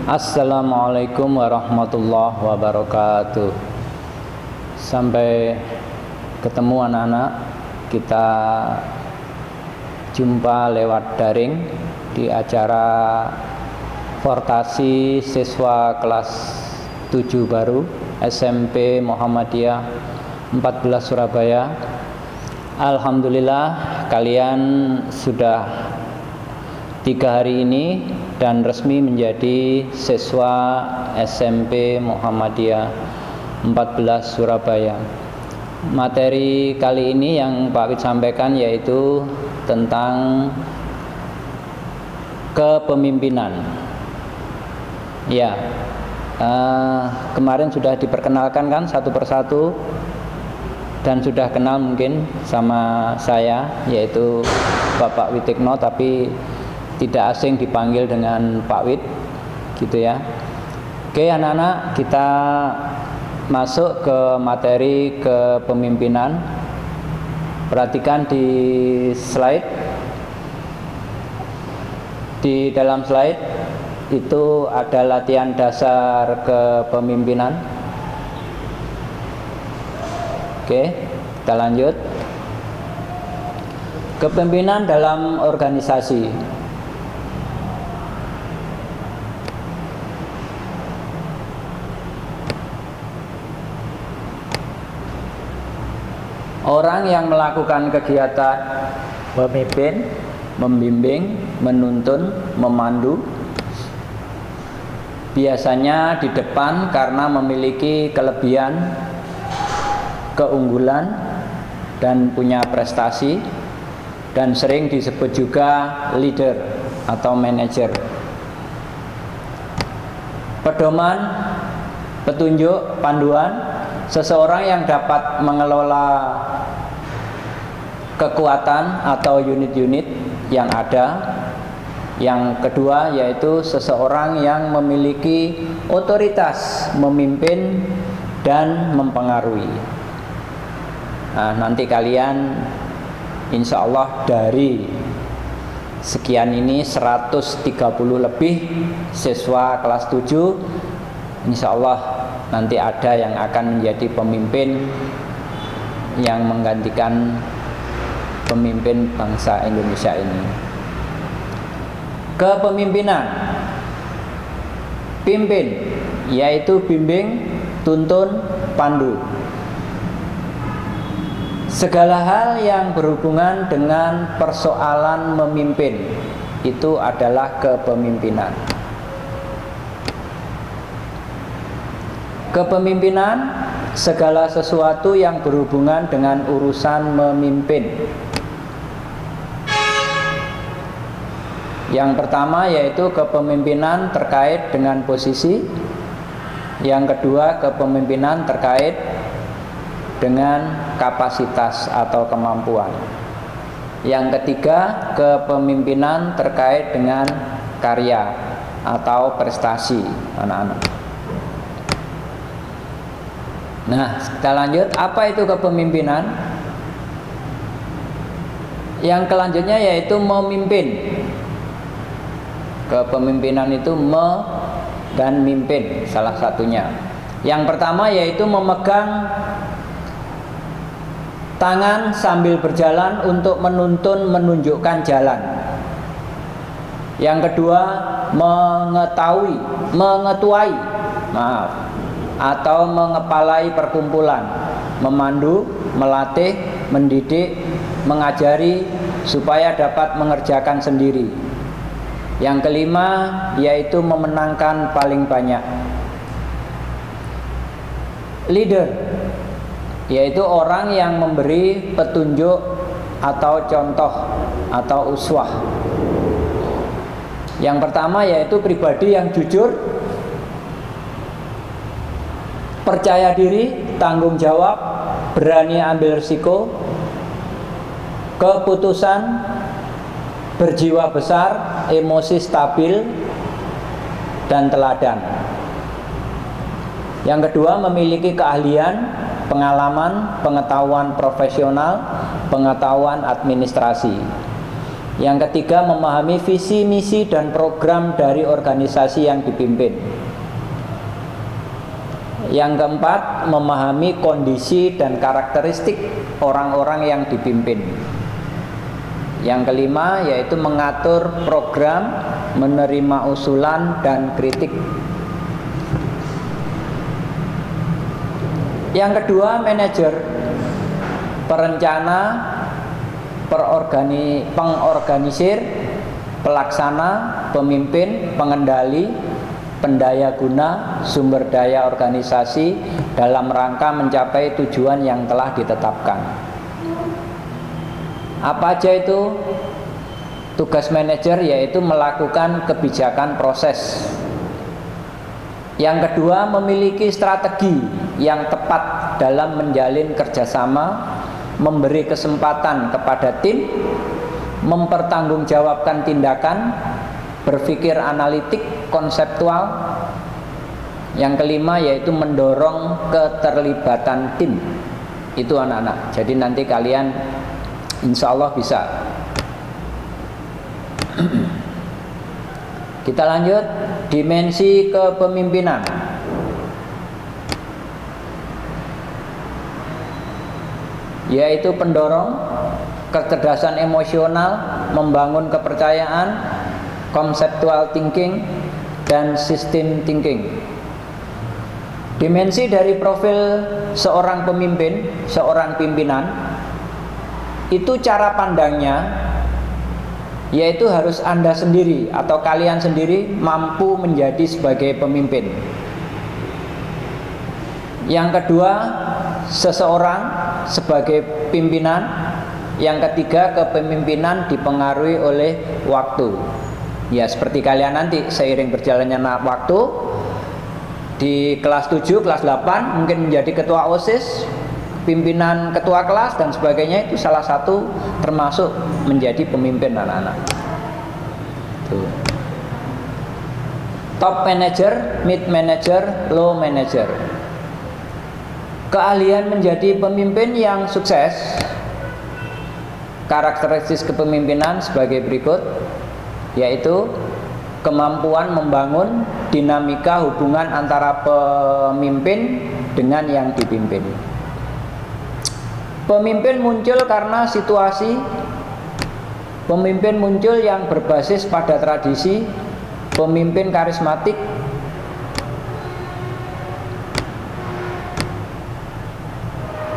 Assalamualaikum warahmatullahi wabarakatuh. Sampai ketemu anak-anak, kita jumpa lewat daring di acara Fortasi siswa kelas 7 baru SMP Muhammadiyah 14 Surabaya. Alhamdulillah kalian sudah 3 hari ini dan resmi menjadi siswa SMP Muhammadiyah 14 Surabaya. Materi kali ini yang Pak Wid sampaikan yaitu tentang kepemimpinan. Ya, kemarin sudah diperkenalkan kan satu persatu dan sudah kenal mungkin sama saya, yaitu Bapak Witikno, tapi tidak asing dipanggil dengan Pak Wid, gitu ya. Oke anak-anak, kita masuk ke materi kepemimpinan. Perhatikan di slide. Di dalam slide itu ada latihan dasar kepemimpinan. Oke, kita lanjut. Kepemimpinan dalam organisasi. Orang yang melakukan kegiatan memimpin, membimbing, menuntun, memandu biasanya di depan karena memiliki kelebihan, keunggulan, dan punya prestasi, dan sering disebut juga leader atau manajer. Pedoman, petunjuk, panduan, seseorang yang dapat mengelola kekuatan atau unit-unit yang ada. Yang kedua yaitu seseorang yang memiliki otoritas memimpin dan mempengaruhi. Nah, nanti kalian insya Allah dari sekian ini 130 lebih siswa kelas 7, insya Allah nanti ada yang akan menjadi pemimpin yang menggantikan pemimpin bangsa Indonesia ini. Kepemimpinan, pimpin, yaitu bimbing, tuntun, pandu. Segala hal yang berhubungan dengan persoalan memimpin itu adalah kepemimpinan. Kepemimpinan, segala sesuatu yang berhubungan dengan urusan memimpin. Yang pertama yaitu kepemimpinan terkait dengan posisi. Yang kedua kepemimpinan terkait dengan kapasitas atau kemampuan. Yang ketiga kepemimpinan terkait dengan karya atau prestasi anak-anak. Nah, kita lanjut. Apa itu kepemimpinan? Yang selanjutnya yaitu memimpin. Kepemimpinan itu dan mimpin salah satunya. Yang pertama yaitu memegang tangan sambil berjalan untuk menuntun, menunjukkan jalan. Yang kedua mengetuai atau mengepalai perkumpulan, memandu, melatih, mendidik, mengajari supaya dapat mengerjakan sendiri. Yang kelima yaitu memenangkan paling banyak. Leader yaitu orang yang memberi petunjuk atau contoh atau uswah. Yang pertama yaitu pribadi yang jujur, percaya diri, tanggung jawab, berani ambil risiko, keputusan, berjiwa besar, emosi stabil, dan teladan. Yang kedua memiliki keahlian, pengalaman, pengetahuan profesional, pengetahuan administrasi. Yang ketiga, memahami visi, misi, dan program dari organisasi yang dipimpin. Yang keempat, memahami kondisi dan karakteristik orang-orang yang dipimpin. Yang kelima, yaitu mengatur program, menerima usulan dan kritik. Yang kedua, manajer, perencana, pengorganisir, pelaksana, pemimpin, pengendali, pendaya guna, sumber daya organisasi dalam rangka mencapai tujuan yang telah ditetapkan. Apa aja itu? Tugas manajer yaitu melakukan kebijakan proses. Yang kedua, memiliki strategi yang tepat dalam menjalin kerjasama, memberi kesempatan kepada tim, mempertanggungjawabkan tindakan, berpikir analitik, konseptual. Yang kelima yaitu mendorong keterlibatan tim. Itu anak-anak. Jadi nanti kalian insya Allah bisa. Kita lanjut, dimensi kepemimpinan. Yaitu pendorong, kecerdasan emosional, membangun kepercayaan, conceptual thinking, dan system thinking. Dimensi dari profil seorang pemimpin, seorang pimpinan, itu cara pandangnya, yaitu harus Anda sendiri atau kalian sendiri mampu menjadi sebagai pemimpin. Yang kedua, seseorang sebagai pimpinan. Yang ketiga, kepemimpinan dipengaruhi oleh waktu. Ya, seperti kalian nanti seiring berjalannya waktu di kelas 7, kelas 8 mungkin menjadi ketua OSIS, pimpinan ketua kelas dan sebagainya. Itu salah satu termasuk menjadi pemimpin anak-anak. Tuh. Top manager, mid manager, low manager. Keahlian menjadi pemimpin yang sukses. Karakteristik kepemimpinan sebagai berikut, yaitu kemampuan membangun dinamika hubungan antara pemimpin dengan yang dipimpin. Pemimpin muncul karena situasi. Pemimpin muncul yang berbasis pada tradisi. Pemimpin karismatik.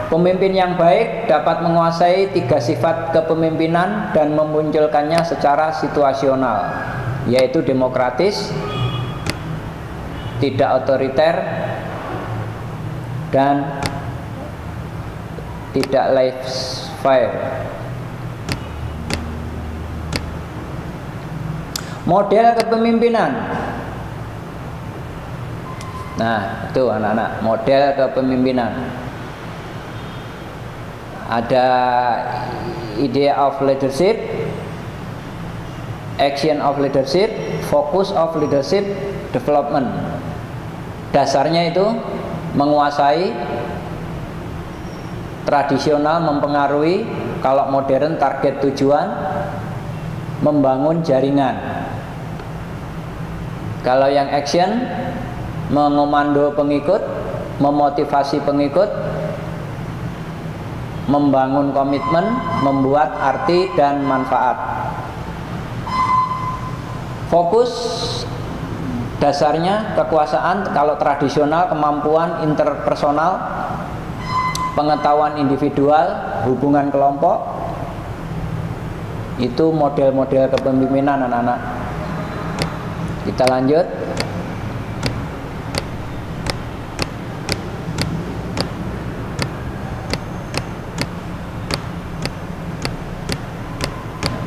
Pemimpin yang baik dapat menguasai 3 sifat kepemimpinan dan memunculkannya secara situasional, yaitu demokratis, tidak otoriter, dan tidak laissez-faire. Model kepemimpinan. Nah, itu anak-anak, model kepemimpinan. Ada idea of leadership, action of leadership, focus of leadership, development. Dasarnya itu menguasai, tradisional mempengaruhi, kalau modern target tujuan, membangun jaringan. Kalau yang action, mengomando pengikut, memotivasi pengikut, membangun komitmen, membuat arti dan manfaat. Fokus dasarnya kekuasaan, kalau tradisional kemampuan interpersonal, pengetahuan individual, hubungan kelompok. Itu model-model kepemimpinan anak-anak. Kita lanjut.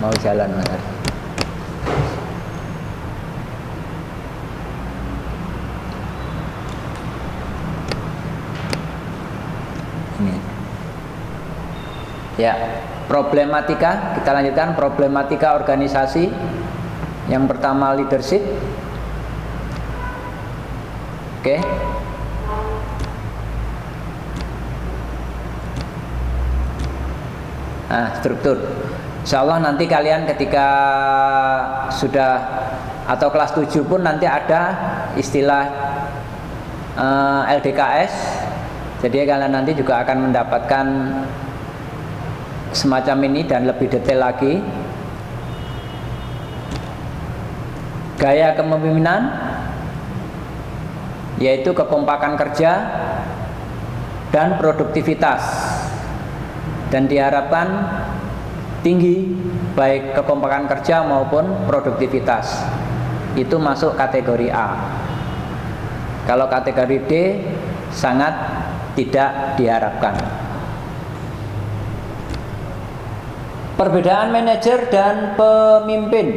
Mau jalan Mas. Ini. Ya, problematika, kita lanjutkan problematika organisasi. Yang pertama leadership. Oke. Nah, struktur. Insya Allah nanti kalian ketika sudah atau kelas 7 pun nanti ada istilah LDKS. Jadi kalian nanti juga akan mendapatkan semacam ini dan lebih detail lagi. Gaya kepemimpinan yaitu kekompakan kerja dan produktivitas, dan diharapkan tinggi baik kekompakan kerja maupun produktivitas. Itu masuk kategori A. Kalau kategori D sangat tidak diharapkan. Perbedaan manajer dan pemimpin.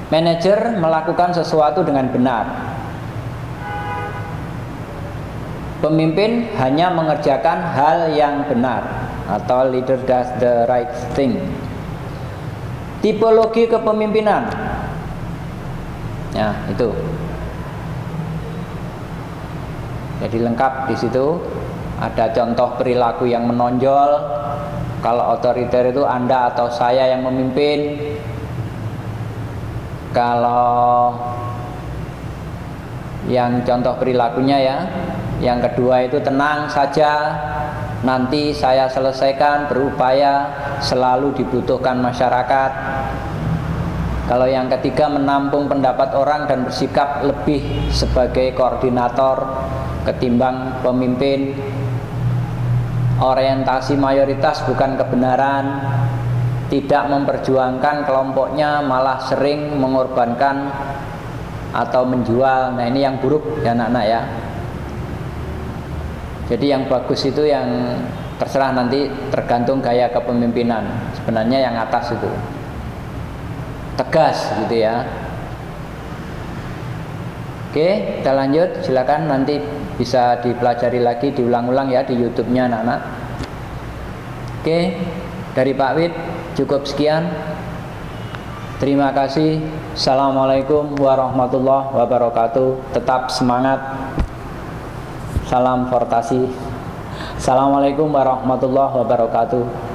Manajer melakukan sesuatu dengan benar. Pemimpin hanya mengerjakan hal yang benar, atau leader does the right thing. Tipologi kepemimpinan. Ya, itu. Jadi lengkap di situ. Ada contoh perilaku yang menonjol. Kalau otoriter itu Anda atau saya yang memimpin. Kalau yang contoh perilakunya ya, yang kedua itu tenang saja, nanti saya selesaikan, berupaya, selalu dibutuhkan masyarakat. Kalau yang ketiga menampung pendapat orang dan bersikap lebih sebagai koordinator ketimbang pemimpin. Orientasi mayoritas bukan kebenaran, tidak memperjuangkan kelompoknya, malah sering mengorbankan atau menjual. Nah ini yang buruk ya anak-anak ya. Jadi yang bagus itu yang terserah, nanti tergantung gaya kepemimpinan. Sebenarnya yang atas itu tegas gitu ya. Oke, kita lanjut. Silakan nanti bisa dipelajari lagi, diulang-ulang ya di YouTube-nya anak-anak. Oke, dari Pak Wid cukup sekian. Terima kasih. Assalamualaikum warahmatullahi wabarakatuh. Tetap semangat. Salam Fortasi. Assalamualaikum warahmatullahi wabarakatuh.